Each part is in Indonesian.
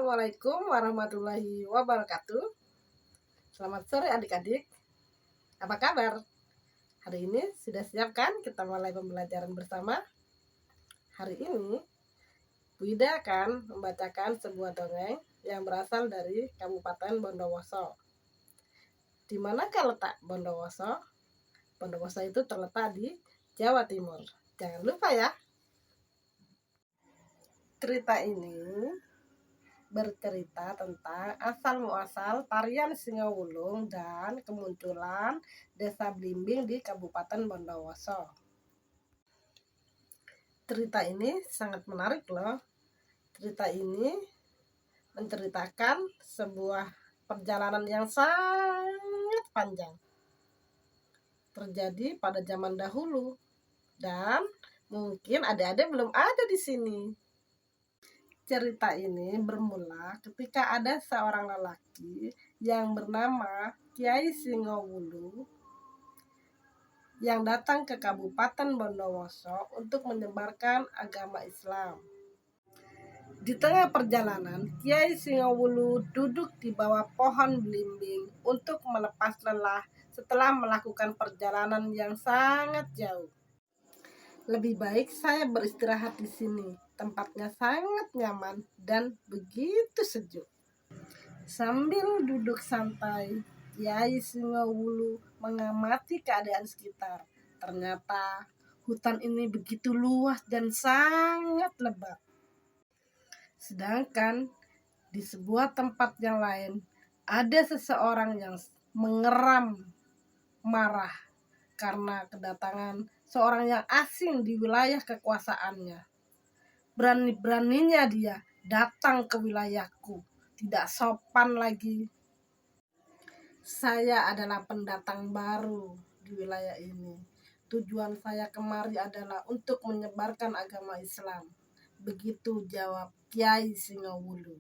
Assalamualaikum warahmatullahi wabarakatuh. Selamat sore adik-adik. Apa kabar? Hari ini sudah siap kan kita mulai pembelajaran bersama? Hari ini Bu Ida akan membacakan sebuah dongeng yang berasal dari Kabupaten Bondowoso. Di manakah letak Bondowoso? Bondowoso itu terletak di Jawa Timur. Jangan lupa ya. Cerita ini bercerita tentang asal-muasal tarian Singawulung dan kemunculan Desa Blimbing di Kabupaten Bondowoso. Cerita ini sangat menarik loh. Cerita ini menceritakan sebuah perjalanan yang sangat panjang. Terjadi pada zaman dahulu dan mungkin adik-adik belum ada di sini. Cerita ini bermula ketika ada seorang lelaki yang bernama Kiai Singowulu yang datang ke Kabupaten Bondowoso untuk menyebarkan agama Islam. Di tengah perjalanan, Kiai Singowulu duduk di bawah pohon belimbing untuk melepas lelah setelah melakukan perjalanan yang sangat jauh. Lebih baik saya beristirahat di sini. Tempatnya sangat nyaman dan begitu sejuk. Sambil duduk santai, Kiai Singowulu mengamati keadaan sekitar. Ternyata hutan ini begitu luas dan sangat lebat. Sedangkan di sebuah tempat yang lain, ada seseorang yang mengeram marah karena kedatangan seorang yang asing di wilayah kekuasaannya. Berani-beraninya dia datang ke wilayahku. Tidak sopan lagi. Saya adalah pendatang baru di wilayah ini. Tujuan saya kemari adalah untuk menyebarkan agama Islam. Begitu jawab Kiai Singowulu.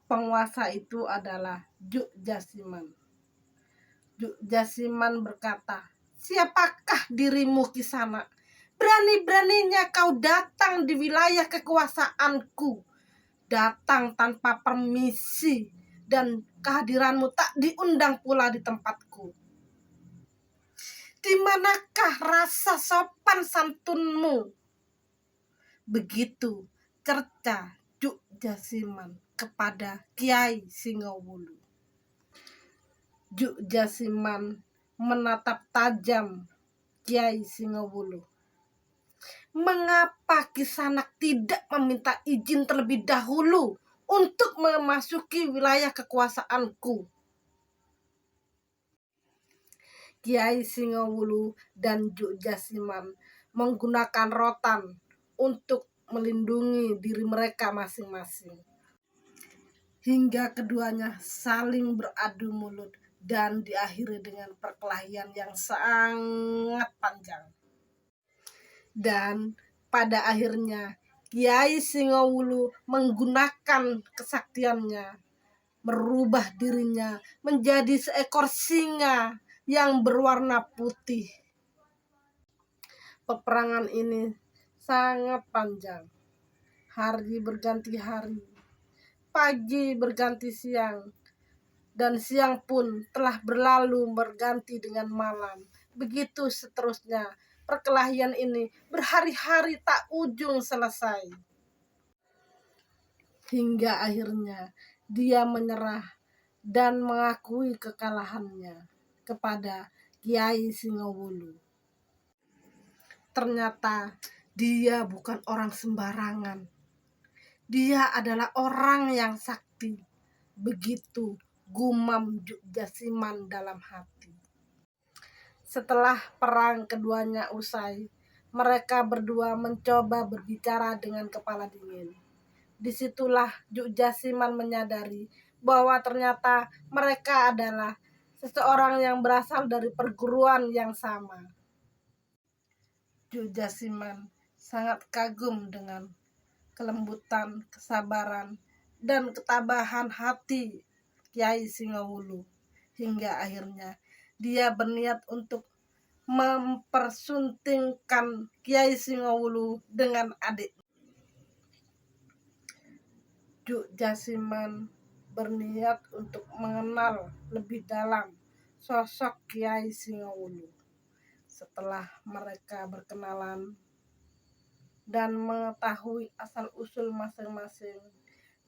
Penguasa itu adalah Juk Jasiman. Juk Jasiman berkata, "Siapakah dirimu Kisana? Berani-beraninya kau datang di wilayah kekuasaanku. Datang tanpa permisi dan kehadiranmu tak diundang pula di tempatku. Di manakah rasa sopan santunmu?" Begitu cerca Juk Jasiman kepada Kiai Singowulu. Juk Jasiman menatap tajam Kiai Singowulu. "Mengapa Kisanak tidak meminta izin terlebih dahulu untuk memasuki wilayah kekuasaanku?" Kiai Singowulu dan Juk Jasiman menggunakan rotan untuk melindungi diri mereka masing-masing. Hingga keduanya saling beradu mulut dan diakhiri dengan perkelahian yang sangat panjang. Dan pada akhirnya Kiai Singowulu menggunakan kesaktiannya, merubah dirinya menjadi seekor singa yang berwarna putih. Peperangan ini sangat panjang. Hari berganti hari, pagi berganti siang, dan siang pun telah berlalu berganti dengan malam. Begitu seterusnya. Perkelahian ini berhari-hari tak ujung selesai. Hingga akhirnya dia menyerah dan mengakui kekalahannya kepada Kiai Singowulu. Ternyata dia bukan orang sembarangan. Dia adalah orang yang sakti. Begitu gumam Juk Jasiman dalam hati. Setelah perang keduanya usai, mereka berdua mencoba berbicara dengan kepala dingin. Disitulah Juk Jasiman menyadari bahwa ternyata mereka adalah seseorang yang berasal dari perguruan yang sama. Juk Jasiman sangat kagum dengan kelembutan, kesabaran, dan ketabahan hati Kiai Singowulu. Hingga akhirnya dia berniat untuk mempersuntingkan Kiai Singowulu dengan adik. Juk Jasiman berniat untuk mengenal lebih dalam sosok Kiai Singowulu. Setelah mereka berkenalan dan mengetahui asal-usul masing-masing,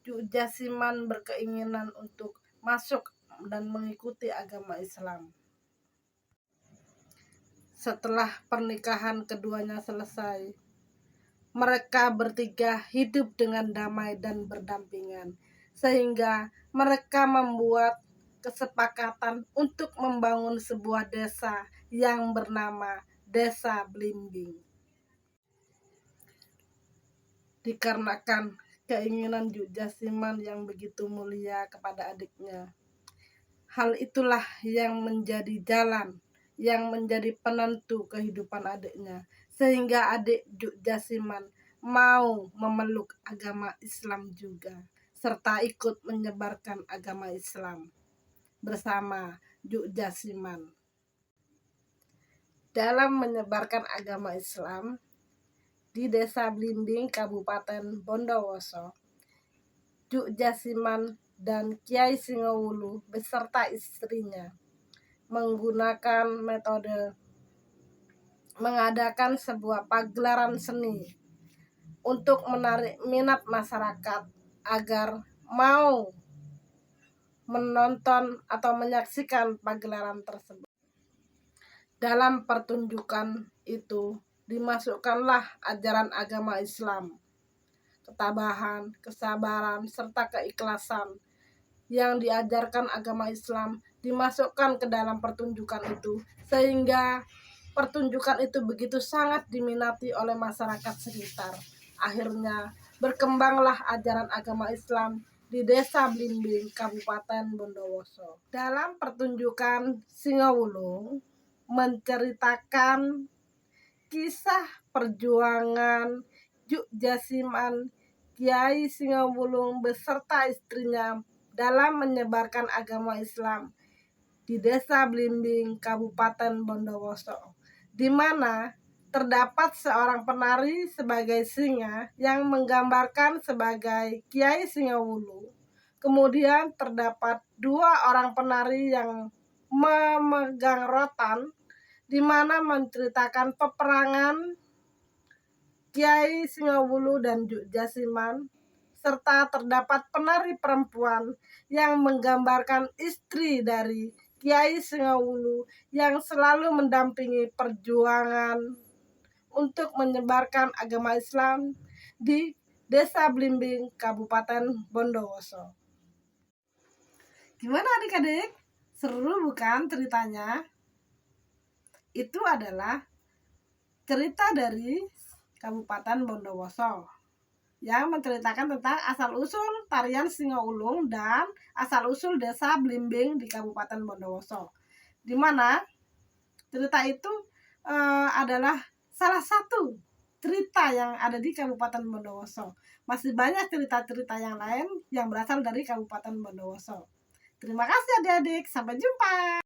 Juk Jasiman berkeinginan untuk masuk dan mengikuti agama Islam. Setelah pernikahan keduanya selesai, mereka bertiga hidup dengan damai dan berdampingan, sehingga mereka membuat kesepakatan untuk membangun sebuah desa yang bernama Desa Blimbing. Dikarenakan keinginan Juk Jasiman yang begitu mulia kepada adiknya, hal itulah yang menjadi jalan, yang menjadi penentu kehidupan adiknya, sehingga adik Juk Jasiman mau memeluk agama Islam juga, serta ikut menyebarkan agama Islam bersama Juk Jasiman. Dalam menyebarkan agama Islam di Desa Blimbing, Kabupaten Bondowoso, Juk Jasiman dan Kiai Singowulu beserta istrinya menggunakan metode mengadakan sebuah pagelaran seni untuk menarik minat masyarakat agar mau menonton atau menyaksikan pagelaran tersebut. Dalam pertunjukan itu dimasukkanlah ajaran agama Islam, ketabahan, kesabaran, serta keikhlasan yang diajarkan agama Islam dimasukkan ke dalam pertunjukan itu, sehingga pertunjukan itu begitu sangat diminati oleh masyarakat sekitar. Akhirnya berkembanglah ajaran agama Islam di Desa Blimbing, Kabupaten Bondowoso. Dalam pertunjukan Singowulu menceritakan kisah perjuangan Juk Jasiman Kiai Singowulu beserta istrinya dalam menyebarkan agama Islam di Desa Blimbing, Kabupaten Bondowoso, di mana terdapat seorang penari sebagai singa yang menggambarkan sebagai Kiai Singowulu. Kemudian terdapat dua orang penari yang memegang rotan, di mana menceritakan peperangan Kiai Singowulu dan Juk Jasiman, serta terdapat penari perempuan yang menggambarkan istri dari Kiai Singowulu yang selalu mendampingi perjuangan untuk menyebarkan agama Islam di Desa Blimbing, Kabupaten Bondowoso. Gimana adik-adik? Seru bukan ceritanya? Itu adalah cerita dari Kabupaten Bondowoso yang menceritakan tentang asal-usul tarian Singowulu dan asal-usul Desa Blimbing di Kabupaten Bondowoso, di mana cerita itu adalah salah satu cerita yang ada di Kabupaten Bondowoso. Masih banyak cerita-cerita yang lain yang berasal dari Kabupaten Bondowoso. Terima kasih adik-adik, sampai jumpa.